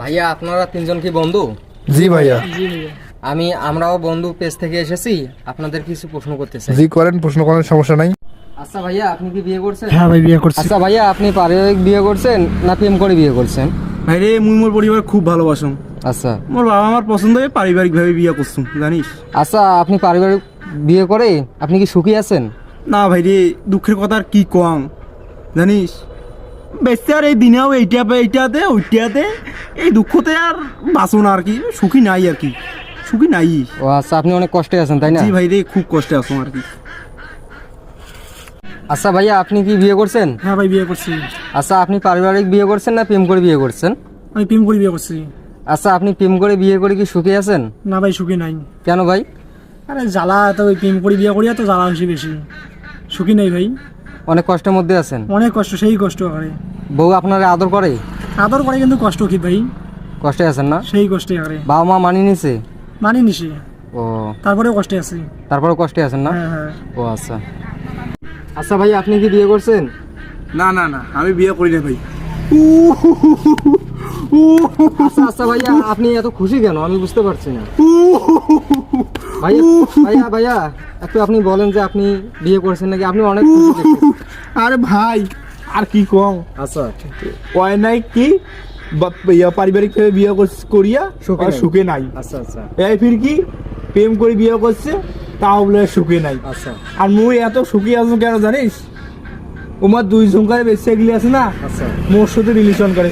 ভাইয়া আপনারা তিনজন কি বন্ধু? জি ভাইয়া। আমরাও বন্ধু পেজ থেকে এসেছি, আপনাদের কিছু প্রশ্ন করতে চাই। জি করেন, প্রশ্ন করেন, সমস্যা নাই। আচ্ছা ভাইয়া, আপনি কি বিয়ে করছেন? হ্যাঁ ভাই বিয়ে করছি। আচ্ছা ভাইয়া, আপনি পারিবারিক বিয়ে করছেন না প্রেম করে বিয়ে করছেন? ভাই রে মুই মোর পরিবার খুব ভালোবাসুম। আচ্ছা মোর বাবা আমার পছন্দ হয়ে পারিবারিক ভাবে বিয়ে করছুম, জানিস? আচ্ছা, আপনি পারিবারিক বিয়ে করে আপনি কি সুখী আছেন? না ভাই রে, দুঃখের কথা আর কি কম, জানিস? বেঁচতে আর এই দিনেও এইটাতে ওইটাতে এই দুঃখতে আর বাঁচো না আর কি, সুখী নাই আর কি, সুখী নাই। ও আচ্ছা, আপনি অনেক কষ্টে আছেন তাই না? জি ভাই রে, খুব কষ্টে আছো আর কি। আচ্ছা ভাইয়া, আপনি কি বিয়ে করছেন? হ্যাঁ ভাই বিয়ে করছি। আচ্ছা, আপনি পারিবারিক বিয়ে করছেন না প্রেম করে বিয়ে করছেন? আমি প্রেম করে বিয়ে করছি। আচ্ছা, আপনি প্রেম করে বিয়ে করে কি সুখী আছেন? না ভাই সুখী নাই। কেন ভাই? আরে জ্বালা, তো ওই প্রেম করে বিয়ে করিয়া তো জ্বালা বেশি বেশি, সুখী নেই ভাই, অনেক কষ্টের মধ্যে আছেন? অনেক কষ্ট, সেই কষ্ট করে। বউ আপনারা আদর করে? আদর করে কিন্তু কষ্ট কি ভাই, কষ্টে আছেন না? সেই কষ্টে করে। বাবা মা মানিয়ে নিছে? মানি নিছি, ও, তারপরেও কষ্টে আছি। তারপরে কষ্টে আছেন না? হ্যাঁ হ্যাঁ। ও আচ্ছা। আচ্ছা ভাই, আপনি কি বিয়ে করছেন? না না না, আমি বিয়ে করি না ভাই। আচ্ছা আচ্ছা ভাইয়া, আপনি এত খুশি কেন আমি বুঝতে পারছি না। ভাইয়া ভাইয়া ভাইয়া, একটু আপনি বলেন যে আপনি বিয়ে করছেন নাকি? আপনি অনেক খুশি দেখতেছি। আরে ভাই আর কি কম, আচ্ছা কয় নাই কি পারিবারিক ভাবে বিয়ে করিয়া সুখে আর নাই। সুখে নাই। আচ্ছা আচ্ছা এই ফির কি প্রেম করে বিয়ে করছে, তাও বলে সুখে নাই। আচ্ছা আর মুই এত সুখী আছো কেন জানিস? তোমার দুই ঝুমকারে বেঁচে গেলে আছে না, আচ্ছা। মোর সাথে রিলেশন করে।